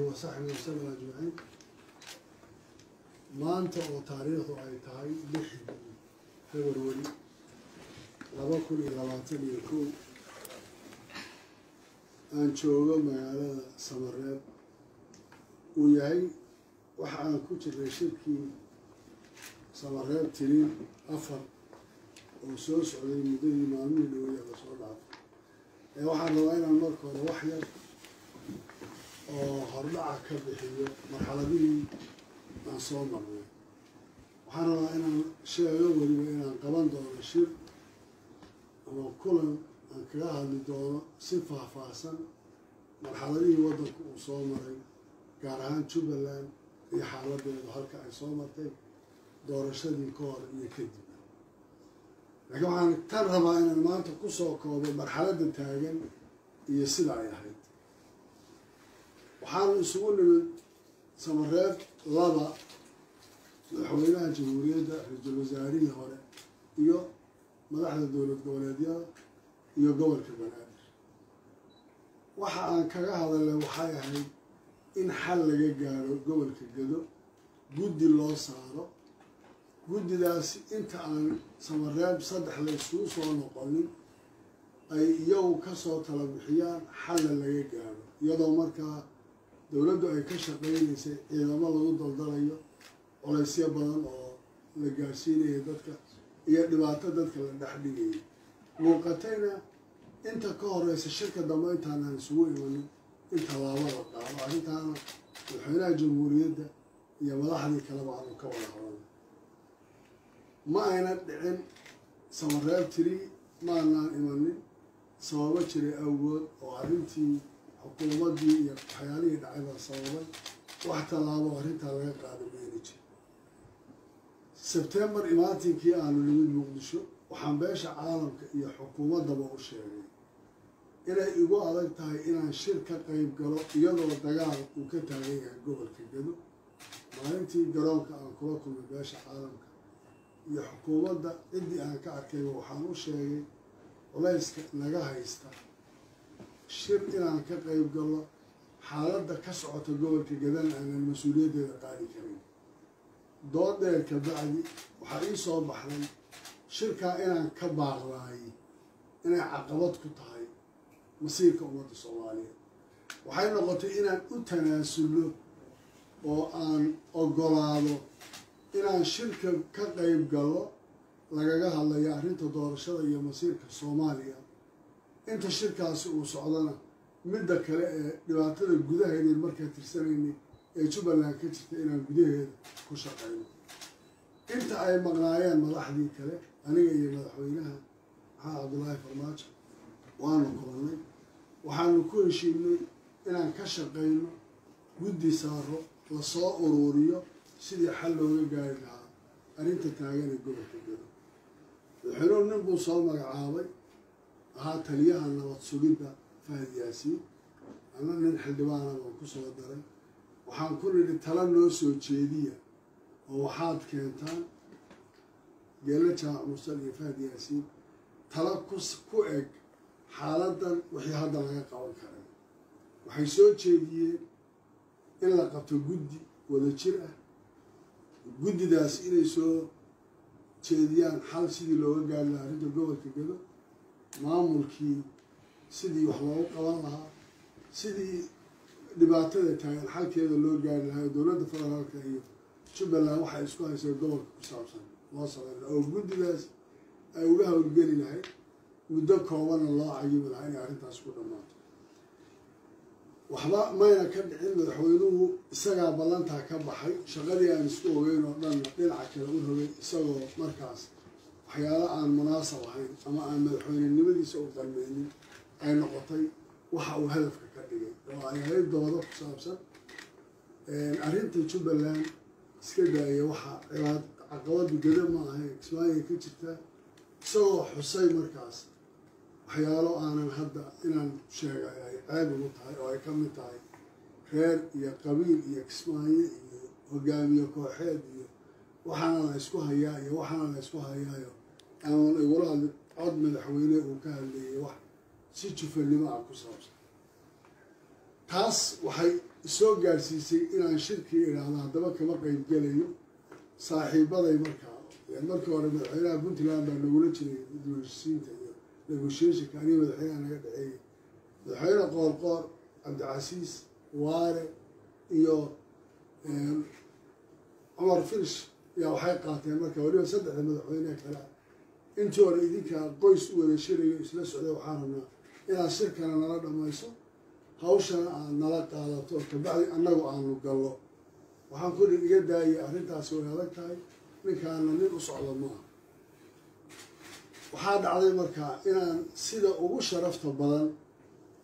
وصحبه وسلم أجمعين. ما أنت وتاريخ أي تاي لحد فبراير لما كل لواتن يكون أن شوغا مع سمرات وياي وحنا كتير شركي سمرات ترين أفر وسوس على المدير مامي اللي هو يغسل عف وحنا وين المركز وحيد هرلع كبحية مرحلة دي نصوم مرة وحنا أنا شيء أول إن قبل دور الشر وكل أن كلها لدور صفة فاسن مرحلة دي وضع وصوم مرة كارهان شبلان في حالة بهالك أي صوم مرة دور الشر يكور يكذب لكن عن ترى ما أنا ما تقصوا كوب مرحلة التاجن يصير على هيد وحاول يسوون من سمرات لبا حواليها الجمهورية رجال الوزارية هنا إيو مدحنا الدولة الدولية إيو قول كبنادر وحا كذا هذا اللي وحايا هاي إن حل جارو قول كجدو جود الله صاره جود داس أنت عن سمرات صدح للسوس ونقلين أي يو كسر طلبيان حل اللي جارو يضو مركا دولته ay ka shaqeynaysa ciidamada lagu daldalayo culaysyo badan oo la gaarsiinayo dadka iyo dhibaato dadka la dhaxdhigay muuqatayna inta ka horeysa shirka dambe intaan isugu imanin inta laabada qaado arrintaana madaxweynaha jamhuuriyadda iyo madaxdii kale baan ka wada hadalnay ma ayna dhicin samareeb tiri ma aanan imanin sababo jiray awgood oo arrintii حكومتي حيالي دعيبة صوابا وحتى لابا وريتها لغا قادم بينيجي سبتمبر إماتي كي آنو لويد مقدشو وحنباش عالم يا حكومة دبا وشيغي إلا إيقو أدكتها إنا شركة قيب قلو يدو دقال وكتاقيها قبل كيقدو ما انتي قلوك آن كلاكم بباش عالم يا حكومة دا إدي آن كأركي وحانو شيغي ولا يسكت نقاها يستا شر إن كقريب قال حالات كسعة الجول كجدان عن المسؤولية ده قاعد كريم دور ده كبعدي وحقيقي صوب بحرين شركة إن كبار راي إن عقبات كتاي مصير كأمة الصومالية وحين نقطة إن أتناسله وأن أقوله إن شركة كقريب قال لقاها الله يعرف تدور شرعية مصير كالصومالية أنت الشركة وصعدنا مدة كلا دلوقتي الجودة هذه المركز ترسلني يشوف لنا كتير إلى الجودة هذا كشقين أنت أي مغنايان ملاحظي كلا أنا جاي ملاحظينها عبد الله فرماج وأنا قرني وحنكون شيء من إن كشقين ودي صاروا لصاء أورورية سيدي حلوا جايلها أنت تاجين الجودة كده الحلول نبغى صومك عاوي ها تليها النبض سجدة فهد ياسين أنا ننحل دوانا وكسر الدري وحن كل اللي تلنا سوتشيدية وحاد كنتان جلتها مصلي فهد ياسين تلقص كوئك حالة وحي هذا ما يقول كلام وحي سوتشيدية إلا قبت جدي ولا شرع جدي داس إلى سو تشيديان حال سيدي لو قال له رجع جوه كده maamulkii sidii wax loogu qaban lahaa sidii dhibaatada taagan xalkeeda loo gaari lahaa dowladda federaalka iyo Jubbaland waxa isku haysay gobolka ku saabsan loo sameeyo oo guddigaas ay uga hawlgeli lahayd muddo kooban loo cayibi lahaa in arrintaas ku dhamaato waxba mayna ka dhicin madaxweynuhu isagaa ballantaa ka baxay shaqadii aan isku ogeyn oo dhan dhinaca kale u rogay isagoo markaas waxyaalo aan munaasab ahayn ama aan madaxweynenimadiisa u qalmeynin ay noqotay waxa uu hadafka ka dhigay oo ay ahayd doodo ku saabsan arrinta Jubbaland iska daaya waxa caqabad gada ma ahayn Kismaayo ka jirta isagoo xusay markaas waxyaalo aanan hadda inaan sheegay ay ceeb ugu tahay oo ay ka mid tahay reer iyo qabiil iyo Kismaayo iyo hogaamiye kooxeed iyo waxaana la isku hayaa iyo waxaana la isku hayaayo aan igula cod madaxweyne uu ka hadlayay wax si jufannimo ah ku saabsan taas waxay soo gaarsiisay inaan shirkii idhaahdo haddaba kama qayb gelayo saaxiibaday markaa markii hore madaxweynaha puntland baa nagula jiray dibheshiisiinta iyo negotiationka aniga madaxweynaha naga dhexeeyay madaxweyne qoorqoor cabdicasiis waare iyo cumar finish yaa waxay qaateen marka waliba saddexda madaxweyneha kale intii hore idinkaa qoys u wada shirayo isla socday waxaan rabnaa inaad shirkana nala dhammayso hawshana aad nala qaadato kabacdi annagu aanu gallo waxaan kudhi iga daayay arrintaasi way adag tahay ninkaana nin u socdo maaha waxaa dhacday markaa inaan sida ugu sharafta badan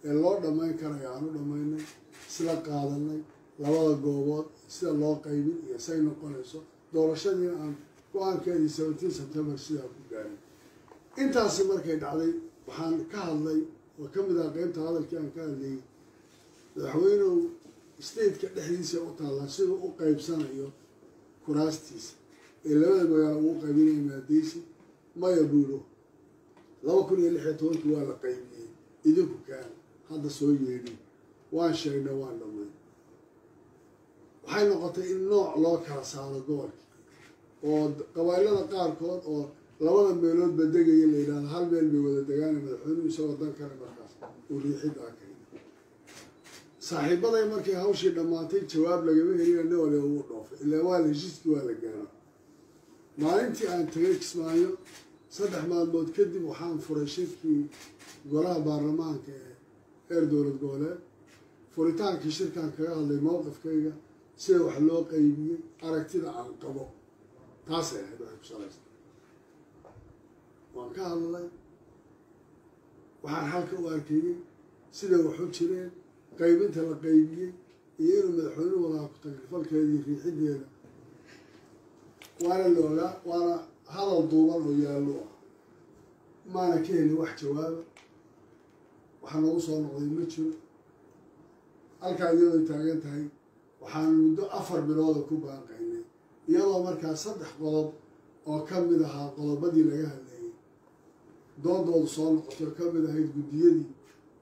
ee loo dhammayn karayo aan u dhammaynay isla qaadanay labada goobood sida loo qaybin iyo say noqonayso doorashadiina aan go-aankeedii 17 September sidaa ku gaaray intaasi markay dhacday waxaan ka hadlay oo ka mid ah qaybta hadalkii aan ka hadlayay madaxweynuhu stateka dhexdiisa u taallaa siduu u qaybsanayo kuraastiisa ee labada magaalo ugu qaybinaya maadaysi maya buulo 2016 waa la qaybiyey idinku kaan hadda soo yeedhin waan sheegnay waan dhamay waxay noqotay in nooc loo kala saaro gobolkii oo qabailada qaarkood oo labada meelood ba degaya la yidhahdo hal meel bay wada degaana madaxweynuhu isagoo dan kale markaas uu riixidaa kale saaxiibaday markay hawshii dhammaatay jawaab lagama helina nin waliba wuu dhoofay ilaa waa la heshiiskii waa la gaaray maalintii aan tagay Kismaayo 3 maalmood kadib waxaan furay shirkii golaha baarlamaanka ee heer dowlad goboleed furitaankii shirkaan kaga hadlay mowqifkayga sida wax loo qaybiyey aragtida aan qabo taasay ahayd waxay ku salaysan waan ka hadlay waxaan halka u arkayay sida wax u jireen qaybinta la qaybiyey iyo inuu madaxweynuhu wadaa ku tagrifalkeedii riixideeda waana loogaa waana hadal duuban oo yaallo ah maana ka helin wax jawaaba waxaa noogu soo noqday ma jiro halkaa iyadoo taagan tahay waxaan muddo 4 bilooda ku baaqaynay iyadoo markaa 3 qodob oo ka mid ahaa qodobadii laga hadlayay doodoodu soo noqotay oo ka mid ahayd guddiyadii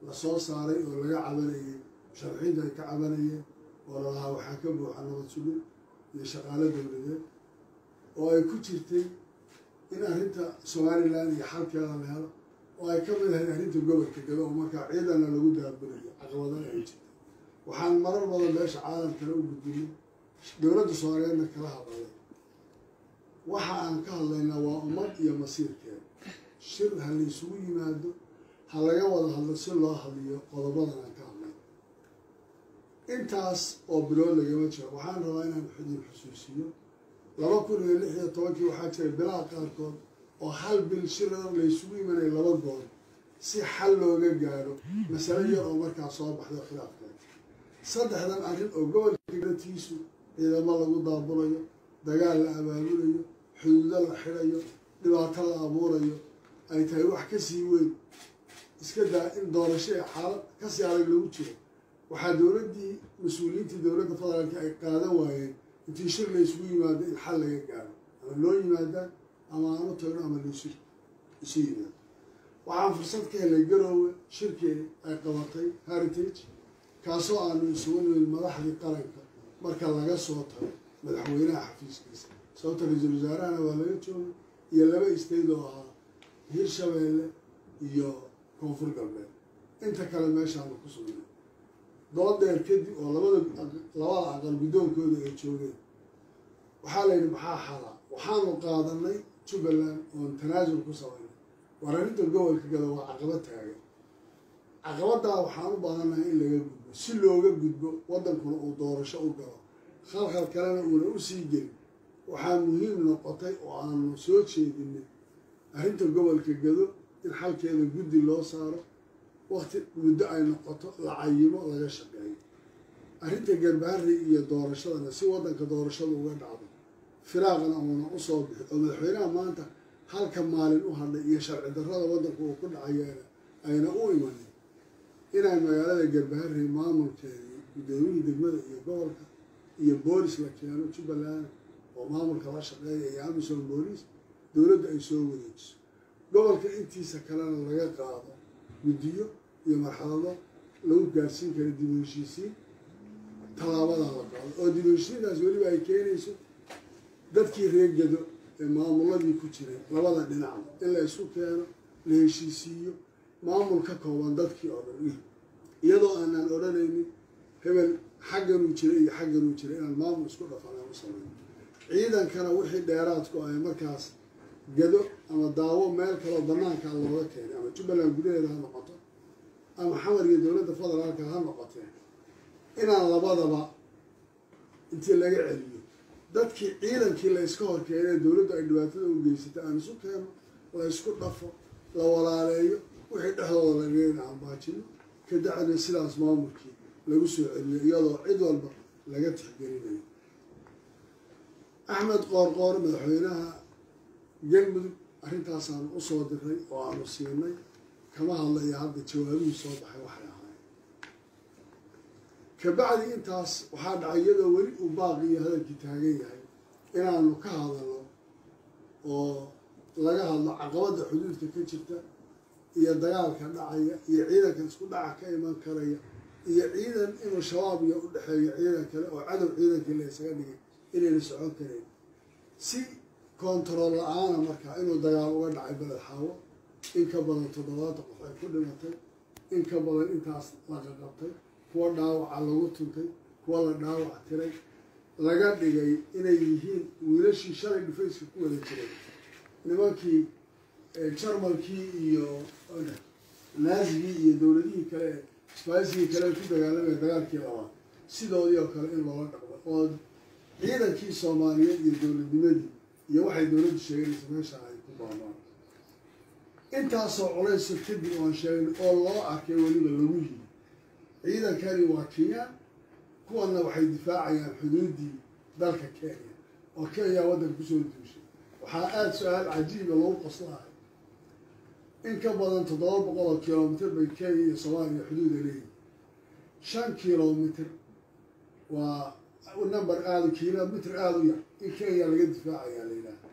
la soo saaray oo laga cabanayay sharxiinta ay ka cabanayeen oo lalahaa waxaa ka buuxa nabad sugid iyo shaqaalo dowladeed oo ay ku jirtay in arrinta Somaliland iyo xalkeeda la helo oo ay ka mid ahayd arrinta gobolka Gado oo markaa ciidana lagu daabulayo caqabadaha ay jirtay waxaan marar badan meesha caalamkana u gudbinay dowladda Soomaaliyeedna kala hadlay waxa aan ka hadlaynaa waa ummad iyo masiirkeeda shir ha la isugu yimaado ha laga wada hadlo si loo hadliyo qodobadan aan ka hadlay intaas oo bilood lagama jiro waxaan rabaa inaan xidin xusuusiyo 2016 waxaa jiray bilaha qaarkood oo hal bil shirar la isugu imanay 2 goor si xal looga gaaro mas'alo yar oo markaa soo baxday khilaafkeeda saddexdan arrin oo gobolka Galatiisu ciidamo lagu daabulayo dagaal la abaabulayo xuduudo la xirayo dhibaato la abuurayo ay tahay wax ka sii weyn iska daa in doorasho ee xaalad ka sii adag lagu jiro waxaa dowladdii mas-uuliyiintii dowladda federaalka ay qaadan waayeen intii shir la isugu yimaado in xal laga gaaro ama loo yimaadaan ama aanu tagno ama isu yimaado waxaan fursad ka helay Garoowe shirkii ay qabatay Heritage kaasoo aanu isugu nimid madaxdii qaranka marka laga soo tago madaxweynaha xafiiskiisa sababta ra-iisul wasaarahana waa laga joogay iyo 2 isteed oo ahaa Hirshabeelle iyo Koonfur Galbeed inta kale meeshaanu ku sugnay dood dheer kadib oo labada aqal guddoonkooda ay joogeen waxaa la yidhi maxaa xala waxaanu qaadanay Jubbaland oon tanaasul ku samaynay war arrinta gobolka Gado waa caqabad taagan caqabaddaa waxaan u baahannahay in laga gudbo si looga gudbo waddankuna uu doorasho u galo khalkhal kalena uuna u sii gelin waxaa muhiim noqotay oo aanu soo jeedinay arrinta gobolka Gado in xalkeeda guddi loo saaro waqti muddo ay noqoto la cayimo laga shaqeeyo arrinta Garbaharre iyo doorashadana si waddanka doorashada uga dhacdo firaaqana uuna u soo bixi oo madaxweynaha maanta halka maalin u hadlay iyo sharci darrada waddanka uu ku dhacayeena ayna u imanin inay magaalada Garbaharre maamulkeedii gudoomiyihii degmada iyo gobolka iyo boolis la keeno Jubbaland oo maamulka la shaqeeya iyo amisom boolis dowladda ay soo wareejiso gobolka intiisa kalena laga qaado guddiyo iyo marxalado lagu gaarsiin karo dib u heshiisiin tallaabada la qaado oo dibashadaas weliba ay keenayso dadkii reer Gedo ee maamuladii ku jiray labada dhinac in la isku keeno la heshiisiiyo maamul ka kooban dadkii oo dhan iyadoo aanan odhanaynin hebel xaggan uu jiray iyo xaggan uu jiray inaan maamul isku dhafana u sameeyo ciidankana wixii dheeraadku ay markaas Gedo ama daawo meel kale banaanka looga keenay ama Jubbaland gudaheeda ha noqoto ama xamar iyo dowladda federaalka ha noqotee inaan labadaba intii laga celiyo dadkii ciidankii la iska hor keenay dowladdu ay dhibaatada u geysatay aan isu keeno la isku dhafo la walaaleeyo wixii dhexdooda laga ambaajino ka dacna sidaas maamulkii lagu soo celiyo iyadoo cid walba laga tixgelinayo Axmed Qoorqoor madaxweynaha galmudug arrintaasaan u soo diray oo aanu siinay kama hadlaya hadda jawaabihii soo baxay waxay ahaayeen kabacdi intaas waxaa dhacay iyadoo weli uu baaqi iyo hadalkii taagan yahay inaanu ka hadalno oo laga hadlo caqabadda xuduudka ka jirta iyo dagaalka dhacaya iyo ciidanka isku dhaca ka iman karaya iyo ciidan inuu shabaab iyo u dhexeeyo ciidan kale oo cadow ciidankii la isaga dhigay inayna socon karayn si kontarool la-aana markaa inuu dagaal uga dhacay beled xaawo in ka badan 70 qof ay ku dhimatay in ka badan intaas laga qabtay kuwa dhaawaca lagu tuntay kuwa la dhaawac tiray laga dhigay inay yihiin wiilashii shalay dhufayska ku wada jiray nimankii jarmalkii iyo naazigii iyo dowladihii kale isbaasigii kale ku dagaalamaya dagaalkii labaad sidoodii oo kale in loola dhaqmo oo ciidankii Soomaaliyeed iyo dowladnimadii iyo waxay dowladdu sheegaysaa meesha ay ku baabaan intaasoo culays kadib oo sheegay oo loo arkay weliba lagu yiri ciidankani waa Kenya kuwana waxay difaacayaan xuduudii dalka Kenya oo Kenya waddan ku soo duushay waxaa aad su'aal cajiib ah loo qoslay in ka badan 700 kilomitir bay Kenya iyo Soomaaliya xuduud leeyihiin 5 kilomitir waa number aad kilomitir aad u yar in Kenya laga difaacayaa leeyahay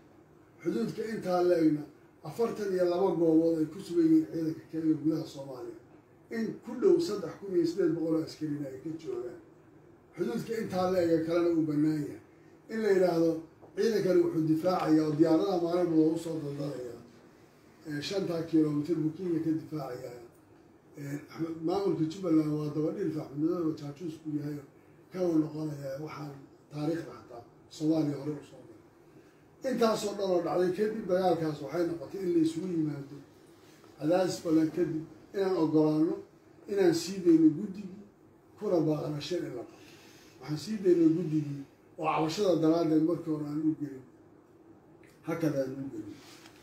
xuduudka inta leeyna 42 goobood ay ku sugan yihiin ciidanka Kenya gudaha Soomaaliya in ku dhow 3800 askari ay ka joogaan xuduudka inta leeyahay kalena u bannaan yahay in la yiraahdo ciidankani wuxuu difaacayaa diyaaradaha maalin loogu soo daldalaya 5 kilomitir bukiinka ka difaacaya maamulka Jubbaland waa dabadhil fahmadooda jaajuus ku yahay كانوا نقول وحنا تاريخ حتى صومالي هرب صومالي أنت أصلا رد عليه كذب دجال كاس وحين قتيل اللي يسوي ما يدري هذا أسفل كذب إن أقرانه إن نسيب إنه جدي كرة باغنا شيء لا وحنسيب إنه جدي وعشرة دلالة المركور عن وجري هكذا نقول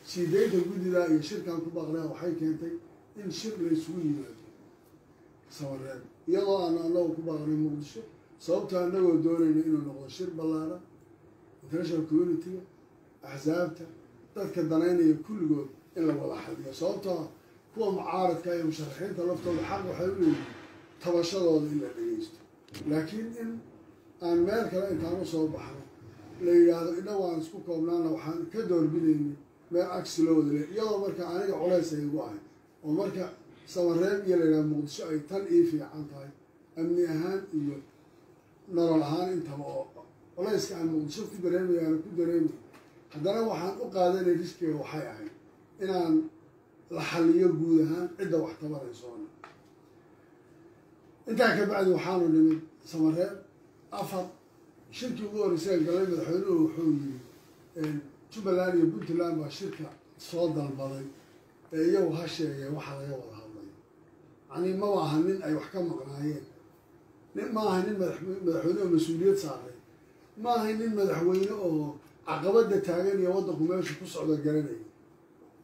سيدين الجدي لا يشير كان كباغنا وحين كنتي إن شيء لا يسوي ما يدري صوران يلا أنا كباغنا مقدسه sababta anagoo doonayna inuu noqdo shir ballaaran international community axsaabta dadka danaynaya kulligood in la wada xaliyo sababta kuwa mucaaradka iyo musharaxiinta laftooda xaq waxay u leeyihiin tabashadooda in la dhageysto laakiin in aan meel kale intaan u soo baxno la yidhaahdo inna waan isku koobnaana waxaan ka doorbidaynay meel agsi loo wada leey iyadoo marka aniga culays ay igu ahay oo marka Samareeb iyo la yidhahdo Muqdisho ay tan ii fiican tahay amni ahaan iyo nolol ahaan intaba oo culayska aan Muqdisho ku dareemayaan ku dareemay haddana waxaan u qaadanay riskiga waxay ahayd inaan la xaliyo guud ahaan cidda wax tabarayso intaa ka bacdi waxaanu nimid Samareeb afar shirkii ugu horreysay galay madaxweynuhu wuxuu yiri Jubbaland iyo Puntland baa shirka soo dalbaday iyagu ha sheegay waxa laga wada hadlay ani ma aha nin ay wax ka maqnaayeen ما هني مدحونا مسؤولية صاري ما هني مدحونا أو عقبات تاجر يوضح وماشي كوس على الجرني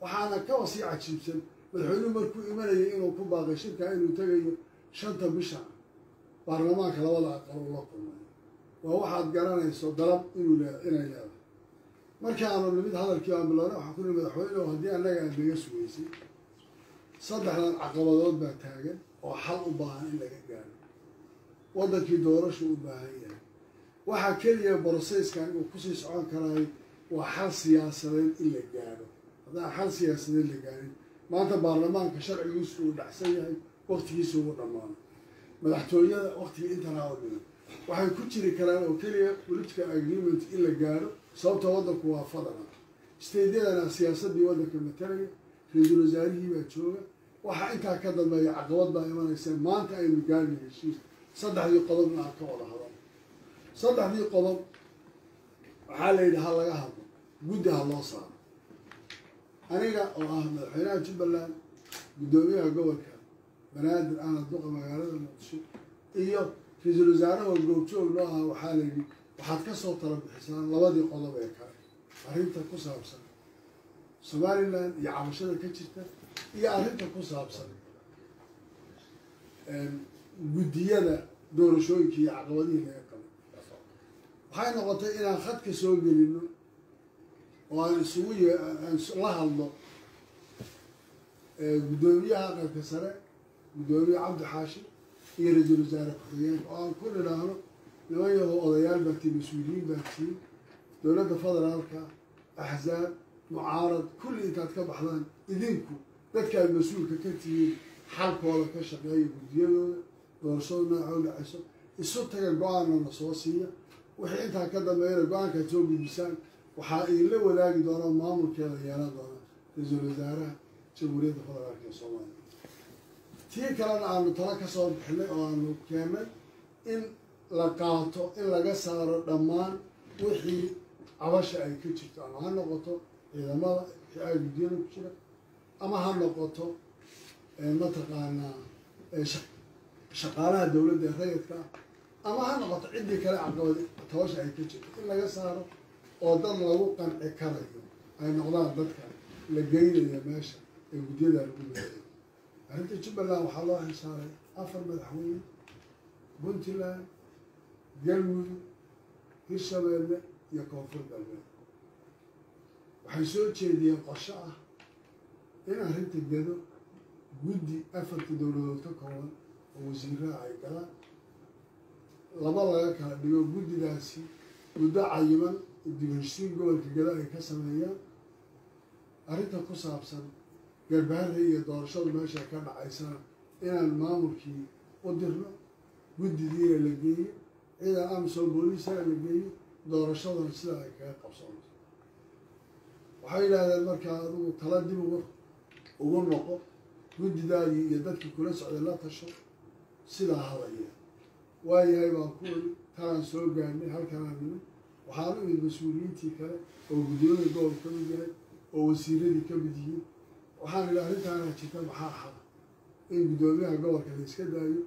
وحنا كوسي عشيبسن مدحونا مركو إيمانه إنه كوبا غشيم كأنه تجي شنطة بشع برلمان كلا ولا قالوا الله كمان وواحد جرنا يصدق ضرب إنه لا مركان من هذا الكلام بالله وحكون مدحونا وهدي أنا جا بيسويسي صدق عقبات بتاجر وحل وبان إلا جرنا waddankii doorasho u baahan yahay waxa kaliya process-kan uu ku sii socon karay waa xal siyaasadeed in la gaaro haddii xal siyaasadeed la gaarin maanta baarlamaanka sharcigiisu uu dhacsan yahay waqtigiisu uu dhammaan madaxtooyada waqtiga inta la wado waxay ku jiri karaan oo keliya political agreement in la gaaro sababta waddanku waa fadlan isteedyadana siyaasaddii waddanka matalaya ra-iisul wasaarihii baa jooga waxaa intaa ka dambeeya caqabad baa imanaysa maanta aynu gaarna heshiis saddexdii qodobna aan ka wada hadal saddexdii qodob waxaa la yidhi ha laga hadlo guddi ha loo saaro aniga oo ah madaxweynaha jubbaland guddoomiyaha gobolka banaadir ahna duqa magaalada muqdisho iyo ra-iisul wasaaraha oo goobjoog noo aha waxaa la yidhi waxaad ka soo tala bixisaan labadii qodob ee kale arrinta ku saabsan somaliland iyo cabashada ka jirta iyo arrinta ku saabsan guddiyada doorashooyinka iyo caqabadihii laga qabay waxay noqotay inaan khadka soo gelino oo aan isugu aan la hadlo guddoomiyaha aqalka sare guddoomiye cabdi xaashi iyo ra-iisul wasaare ku-xigeenka oo aan ku nidhaahno niman yahow odayaal baa tii mas-uuliyiin baa tii dowladda federaalka axzaab mucaarad kulli intaad ka baxdaan idinku dadkaad mas-uulka ka tihiin xalkooda ka shaqeeya guddiyadooda doorashada noocoo dhacayso isu taga go-aanana soo siiya wixii intaa ka dambeeyana go-aankaad soo gudbisaan waxaa idinla wadaagi doonaa maamulkeeda yeelan doona ra-iisul wasaaraha jamhuuriyadda federaalka ee soomaaliya tii kalena aanu tala ka soo bixinay oo aanu keennay in la qaato in laga saaro dhammaan wixii cabasha ay ka jirto ama ha noqoto ciidamada wixii ay guddiyada ku jira ama ha noqoto mataqaanaa shaqaalaha dowladda ee rayidka ah ama ha noqoto ciddii kale caqabadi tabasha ay ka jirto in laga saaro oo dad lagu qanci karayo ay noqdaan dadka la geynaya meesha ee guddiyada lagu leeyahay arrinta jubbaland waxaa loo xisaaray 4 madaxweyne puntland galmudug hirshabeelle iyo koonfur galbeed waxay soo jeediyeen qorshe ah in arrinta gedo guddi 4 dowladood ka kooban oo wasiiraha ay galaan laba laga kala dhigo guddidaasi muddo cayiman dib-u-heshiisiin gobolka gedo ay ka sameeyaan arrinta ku saabsan garbaharre iyo doorashadu meesha ka dhacaysana inaan maamulkii u dirno guddidiina la geeyo ciidan amsom booliisana la geeyo doorashadana sidaa ay kaga qabsoonto waxay yidhaahdeen markaa adigu tala dib ugu noqo guddidaadii iyo dadkii kula socday la tasho sidaa hadaya waayahay baan ku weli talaan soo gaarnay halkanaan nimid waxaan u imid mas-uuliyiintii kale oo guddiyada gobol ka mid yahay oo wasiiradii ka mid yihiin waxaan idhi arrintaana jirta maxaa xala in guddoomiyaha gobolka la iska daayo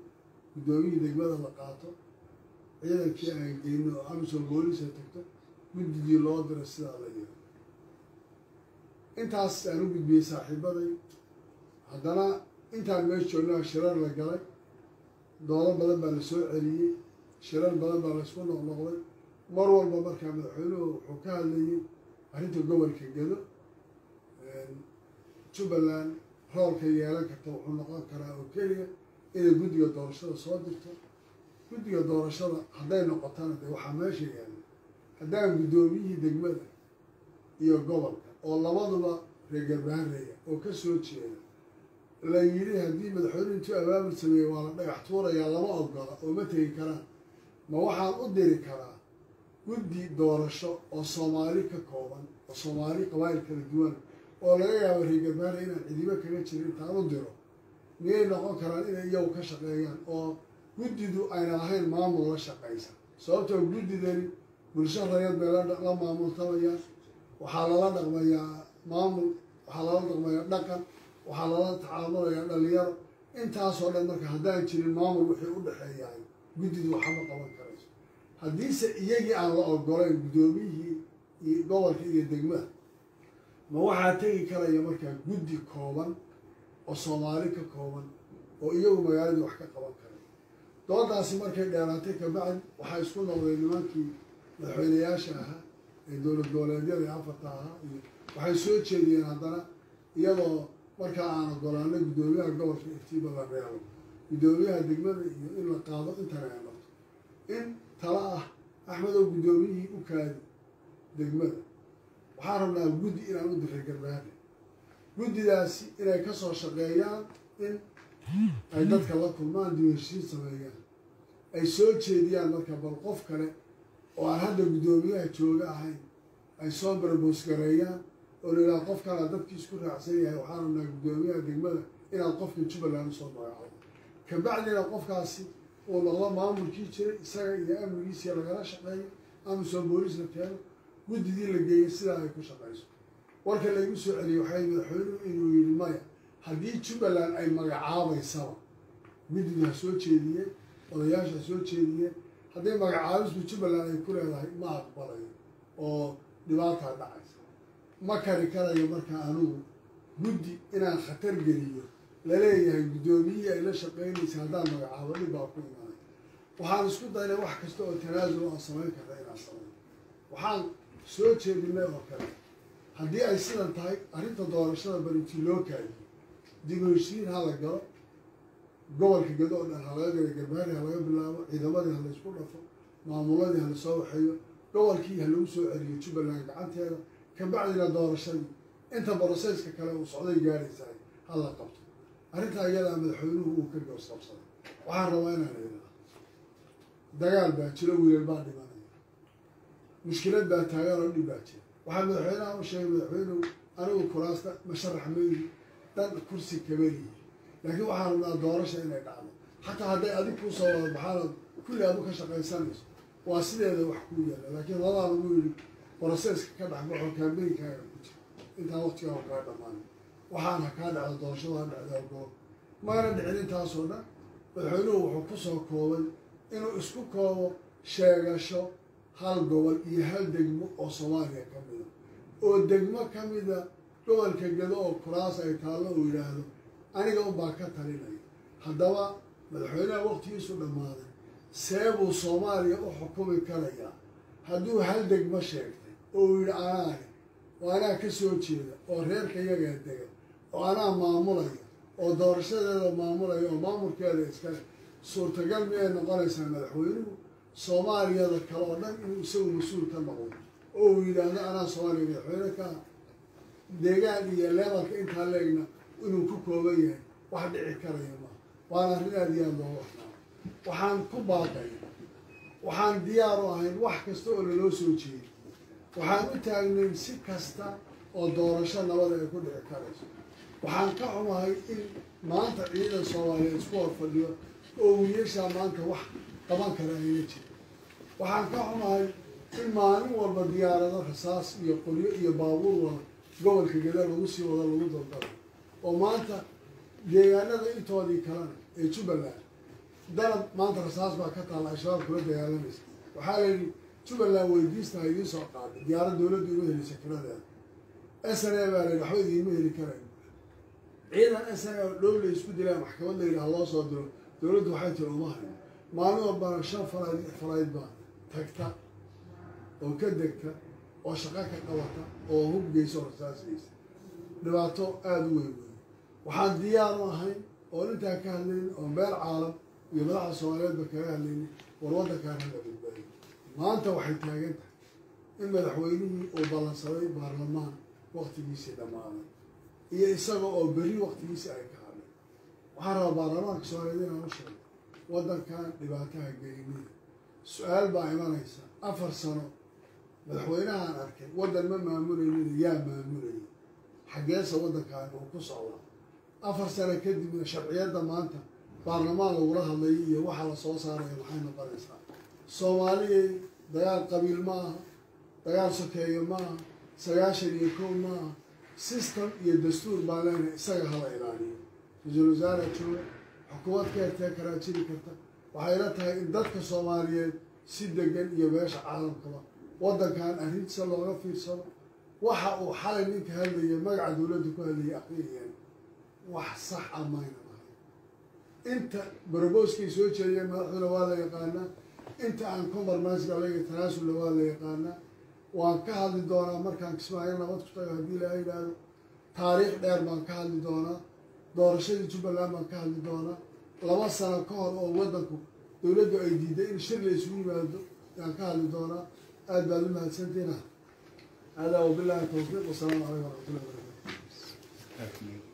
guddoomiyihii degmada la qaato ciidankii aan geyno oo amsom booliisa tagto guddigii loo diro sidaa la yiro intaas aan u gudbiyey saaxiibaday haddana intaan meesha joognaha shirar la galay doodo badan baa la soo celiyey shirar badan baa laysku noqnoqday mar walba markaa madaxweynuhu wuxuu ka hadlayay arrinta gobolka gedo jubbaland roolka yeelan karta wuxuu noqon karaa oo keliya inay guddiga doorashada soo dirto guddiga doorashada hadday noqotana dee waxaa meesha yaalla haddaan guddoomiyihii degmada iyo gobolka oo labaduba reer garbahareeya oo ka soo jeeda la yidhi haddii madaxweynuhu intuu abaabul sameeyey waa la dhagax tuurayaa lama ogola oo ma tegi karaan ma waxaan u diri karaa guddi doorasho oo soomaali ka kooban oo soomaali qabaa'il kala duwan oo laga yaabo reer garbaare inaan cidibo kaga jirin intaan u diro miyay noqon karaan inay iyagu ka shaqeeyaan oo guddidu ayna lahayn maamul la shaqaysa sababtoo guddidani bulsho rayad bay la maamultamayaan waxaa lala dhaqmayaa maamul waxaa lala dhaqmayaa dhaqan waxaa lala tacaamulayaa dhalinyaro intaasoo dhan marka haddaan jirin maamul wixii u dhexeeyahay guddidu waxama qaban karayso haddiise iyagii aan la ogolayn guddoomiyihii iyo gobolka iyo degmada ma waxaa tegi karaya markaa guddi kooban oo soomaali ka kooban oo iyagu magaaladii wax ka qaban karay doodaasi markay dheeraatay kabacdi waxaa isku noqday nimankii madaxweynayaasha ahaa ee dowlad goboleedyada ee afarta ahaa iyo waxay soo jeediyeen haddana iyadoo markaa aan ogolaanay guddoomiyaha gobolka iftiiba la reebo guddoomiyaha degmada iyo in la qaado intana ay noqto in tala ah axmedow guddoomiyihii u kaadi degmada waxaan rabnaa guddi inaan u diray garbaare guddidaasi inay ka soo shaqeeyaan in ay dadka la kulmaan dib-u-heshiisiin sameeyaan ay soo jeediyaan marka bal qof kale oo aan hadda guddoomiyaha jooga ahayn ay soo barboos gareeyaan oo la yidhaha qof kale dadkii isku raacsan yahay waxaanu nahay guddoomiyaha degmada inaad qofka jubbaland usoo magacaabo kabacdina qofkaasi uu noqdo maamulkii jiray isaga iyo amnigiisiya lagala shaqeeyo amisom booliis la keeno guddidii la geeyey sidaa ay ku shaqayso warka laygu soo celiyey waxay madaxweynuhu inuu yidhi maya haddii jubbaland ay magacaabaysaba guddidu ha soo jeediyeen odayaasha ha soo jeediyeen haddii magacaabisku jubbaland ay ku leedahay ma aqbalayo oo dhibaataa dhacaysa ma kari karayo marka anugu guddi inaan khatar geliyo laleeyahay guddoomiyihii ay la shaqaynaysa haddaan magacaabo dhib baa ku imaanay waxaan isku daynay wax kasta oo tanaasul aan samayn karna inaan samayn waxaan soo jeedinay oo kale haddii ay sidan tahay arrinta doorashada barinti loo kaadiyo dib u heshiin ha la galo gobolka gado oo dhan ha laga galo garbaari ha laga bilaabo ciidamadii ha laysku dhafo maamuladii ha lasoo waxeeyo gobolkii ha lagu soo celiyo jubbaland gacanteeda kabacdina doorashadii inta broseyska kale uu socday gaaraysahay ha la qabto arrintaa iyadaa madaxweynuhu uu ka goos qabsaday waxaan rabaa inaan idhaha dagaal baa jiro wiilal baa dhimanaya mushkilad baa taagan oo dhib baa jira waxaa madaxweynaha u sheegay madaxweynuhu anigu kuraasta masharax maydi dhan kursi kabaliyi laakiin waxaan rabnaa doorasha inay dhacdo xataa hadday adig kuu soo wada baxaanad kulli aad u ka shaqaysanayso waa sideeda wax kuu yaalla laakiin labaa lagu yidhi broseyska ka dhexbaxo kaambeynkaaga ku jira intaan waqtigaa kaa dhammaan waxaana kaa dhacda doorashada ha dhacdaa goob maana dhicin intaasoo dhan madaxweynuhu wuxuu ku soo koobay inuu isku koobo sheegasho hal gobol iyo hal degmo oo soomaaliya ka mida oo degmo ka mida gobolka gado oo kuraas ay taallo uu yidhaahdo aniga unbaa ka talinaya haddaba madaxweynaha waqtigiisu dhammaaday see buu soomaaliya u xukumi karayaa hadduu hal degmo sheegtay oo uu yidhi anaane oo anaa ka soo jeeda oo reerka yagaa dega oo anaa maamulaya oo doorashadeeda maamulaya oo maamulkeeda iskale suurtagal miyay noqonaysaa madaxweynuhu soomaaliyada kale oo dhan inuu isagu mas-uul ka noqdo oo uu yidhaahdo anaa soomaaliya madaxweyne ka deegaan iyo leebalka intaa leegna inuu ku kooban yahay wax dhici karaya maa waana arrin aad iyo aad loogu waxnaa waxaan ku baaqaya waxaan diyaar u ahayn wax kasta oo laloo soo jeediy waxaan u taagnayn si kasta oo doorasho nabada ay ku dhici karayso waxaan ka xumahay in maanta ciidan soomaaliya isku hor fadhiyo oo wiilashaa maanta wax qaban kara ayna jira waxaan ka xumahay in maalin walba diyaarado rasaas iyo qoryo iyo baabuur wada gobolka gada lagu sii wado lagu daldalo oo maanta deegaanada intoodii kalena ee jubbaland dalab maanta rasaas baa ka taalla al-shabaab kula dagaalamaysa waxaa la yidhi jubbaland weydiista ha idiin soo qaaday diyaarad dowladdu ima helisa kiradeeda s n a baa la yidhi waxba idiinma heli karayn ciidan s n a dhow la isku dilaa maxkamad la yidhi ha loo soo diro dowladdu waxay tiri uma hayn maalin walbana 5 falayd 6 falayd baa tagta oo ka degta oo shaqo ka qabata oo hubgeysa oo rasaasgeysa dhibaato aada u weyn weyn waxaan diyaar u ahayn oo intaa ka hadlaynin oo meel caalam iyo madaxda soomaaliyeedba kaga hadlaynin war waddankaan hala badbaadiyo maanta waxay taagan tahay in madaxweynihii uu ballansaday baarlamaan waqtigiisii dhammaaday iyo isaga oo berri waqtigiisii ay ka hadlay waxaan rabaa baarlamaanka soomaaliyeed inaan u sheego waddankan dhibaataha gelinida su-aal baa imanaysa 4 sano madaxweynahaan arkay waddan ma maamulaynin yaa maamulayay xaggeesa waddankaan uu ku socdaa 4 sano kadibna sharciyadda maanta baarlamaan lagula hadlayo iyo waxa la soo saaraya maxay noqonaysaa soomaaliyay dagaal qabiil ma aha dagaal sokeeyo ma aha 91 ma aha system iyo dastuur baa leenahay isaga hala ilaaliyo ra-iisul wasaare jooga xukuumad ka hertee karaa jiri karta waxay la tahay in dadka soomaaliyeed si degan iyo beesha caalamkaba waddankan arrintiisa looga fiirsado waxa uu xalay ninka hadlaya magaca dowladda ku hadlayay aqriyayeen wax sax ah mayna ahay inta barabooskay soo jeediyeen madaxduna waa la yaqaanaa inta aan compromise galayga tanaasulna waa la yaqaanaa waan ka hadli doonaa markaan kismaayo nabad ku tago haddii ilaaha yidhaahdo taariikh dheer baan ka hadli doonaa doorashadii jubbaland baan ka hadli doonaa 2 sano ka hor oo waddanku dowladdu ay diiday in shir la isugu yimaado yaan ka hadli doonaa aad baad u mahadsantiina هذا وبالله التوفيق والسلام عليكم ورحمة الله وبركاته.